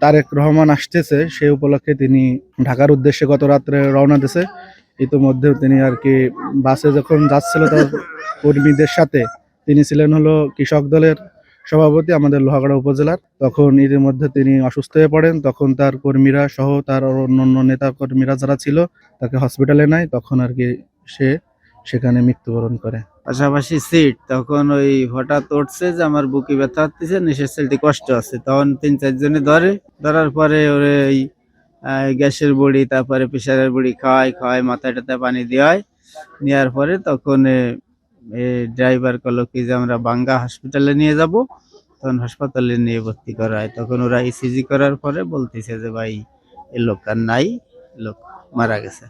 তারেক রহমান আসতেছে সেই উপলক্ষে তিনি ঢাকার উদ্দেশ্যে গত রাত্রে রওনা দিয়েছে। ইতিমধ্যে তিনি আর কি বাসে যখন যাচ্ছিল তার কর্মীদের সাথে, তিনি ছিলেন হলো কৃষক দলের সভাপতি আমাদের লোহাগাড়া উপজেলার। তখন ইতিমধ্যে তিনি অসুস্থ হয়ে পড়েন। তখন তার কর্মীরা সহ তার অন্যান্য নেতা কর্মীরা যারা ছিল তাকে হসপিটালে নেয়। তখন আর কি সে সেখানে মৃত্যুবরণ করে। পাশাপাশি সিট তখন ওই হঠাৎ উঠছে যে আমার বুকে ব্যথা হচ্ছে, নিঃশ্বাস ফেলতে কষ্ট আছে, তখন 3-4 জনে ধরার পরে ওরে ওই গ্যাসের বড়ি তারপরে প্রেশারের বড়ি খাওয়ায় মাথায় টাথায় পানি দেওয়ায়, নেওয়ার পরে তখন ড্রাইভার কল কি যে আমরা বাঙ্গা হসপিটালে নিয়ে যাব। তখন হাসপাতালে নিয়ে ভর্তি করা হয়। তখন ওরা ইসিজি করার পরে বলতেছে যে ভাই এ লোক আর নাই, লোক মারা গেছে।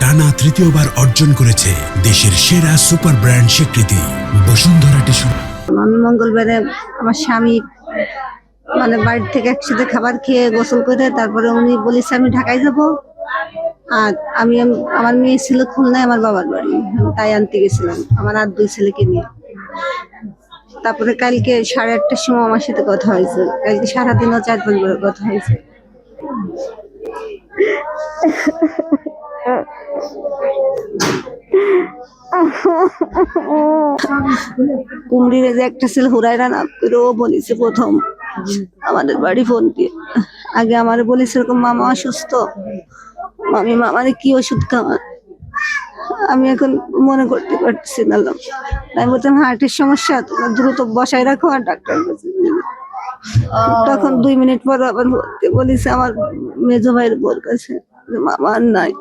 টানা তৃতীয়বার অর্জন করেছে দেশের সেরা সুপার ব্র্যান্ড স্বীকৃতি বসুন্ধরা টিস্যু। আমি মঙ্গলবারে আমার স্বামী মানে বাড়ি থেকে একসাথে খাবার খেয়ে গোসল করে তারপরে উনি বলেছে আমি ঢাকায় যাব, আর আমার মেয়ে ছিল খুলনায় আমার বাবার বাড়ি, তাই আনতে গেছিলাম আমার আর 2 ছেলেকে নিয়ে। তারপরে কালকে 8:30টার সময় আমার সাথে কথা হয়েছে, কালকে সারাদিনও 4-5 বার কথা হয়েছে। কুমড়িরে যে একটা ছেলে হুরাইরা নাম করে ও বলেছে প্রথম আমাদের বাড়ি ফোন দিয়ে। আগে আমার বলেছে এরকম মামা অসুস্থ, মামারে কি ওষুধ খাওয়ান, আমি এখন মনে করতে পারছি না। আমি বলতাম হার্টের সমস্যা, তোমার দ্রুত বসায় রাখো আর ডাক্তার কাছে। তখন 2 মিনিট পর আবার বলেছে আমার মেজো ভাইয়ের বোর কাছে, মামা আর নাই।